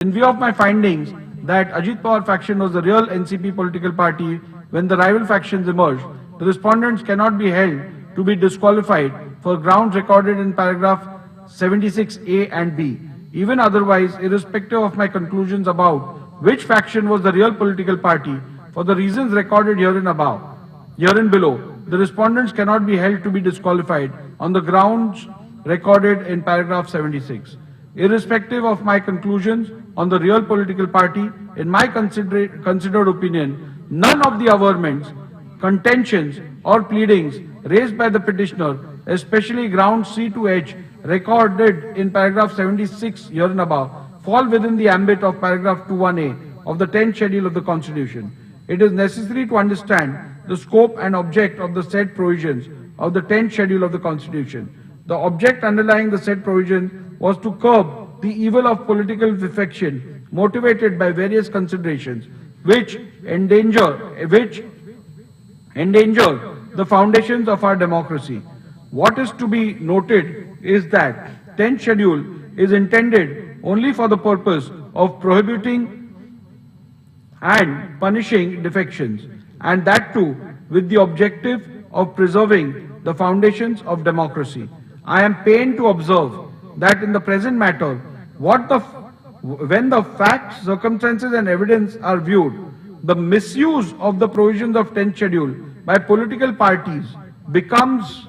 In view of my findings that Ajit Pawar faction was the real NCP political party when the rival factions emerged, the respondents cannot be held to be disqualified for grounds recorded in paragraph 76A and B. Even otherwise, irrespective of my conclusions about which faction was the real political party, for the reasons recorded herein below, the respondents cannot be held to be disqualified on the grounds recorded in paragraph 76. Irrespective of my conclusions on the real political party, in my considered opinion, none of the averments, contentions or pleadings raised by the petitioner, especially ground C to H recorded in paragraph 76 herein above, fall within the ambit of paragraph 21A of the 10th schedule of the Constitution. It is necessary to understand the scope and object of the said provisions of the 10th schedule of the Constitution. The object underlying the said provision was to curb the evil of political defection motivated by various considerations which endanger the foundations of our democracy. What is to be noted is that 10th schedule is intended only for the purpose of prohibiting and punishing defections, and that too with the objective of preserving the foundations of democracy. I am pained to observe that in the present matter, when the facts, circumstances and evidence are viewed, the misuse of the provisions of 10th schedule by political parties becomes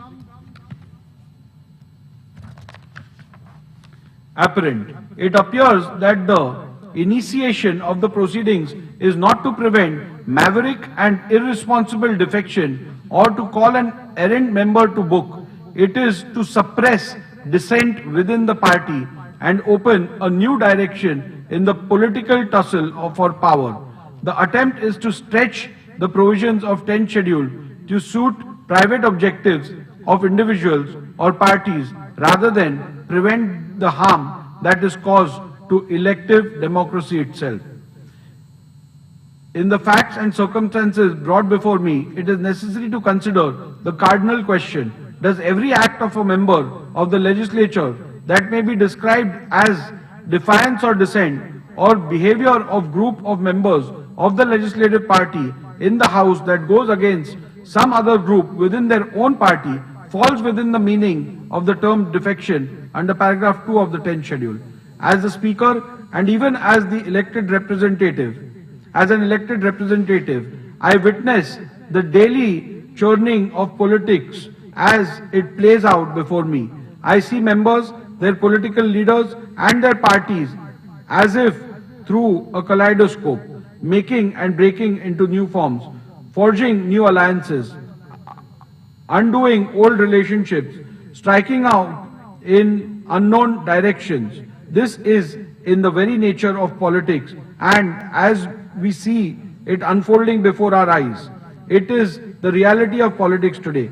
apparent. It appears that the initiation of the proceedings is not to prevent maverick and irresponsible defection or to call an errant member to book. It is to suppress dissent within the party and open a new direction in the political tussle for power. The attempt is to stretch the provisions of 10th schedule to suit private objectives of individuals or parties rather than prevent the harm that is caused to elective democracy itself. In the facts and circumstances brought before me, it is necessary to consider the cardinal question: does every act of a member of the legislature that may be described as defiance or dissent or behavior of group of members of the legislative party in the House that goes against some other group within their own party falls within the meaning of the term defection under paragraph 2 of the 10th schedule? As the Speaker and even as an elected representative, I witness the daily churning of politics as it plays out before me. I see members, their political leaders and their parties as if through a kaleidoscope, making and breaking into new forms, forging new alliances, undoing old relationships, striking out in unknown directions. This is in the very nature of politics, and as we see it unfolding before our eyes, it is the reality of politics today.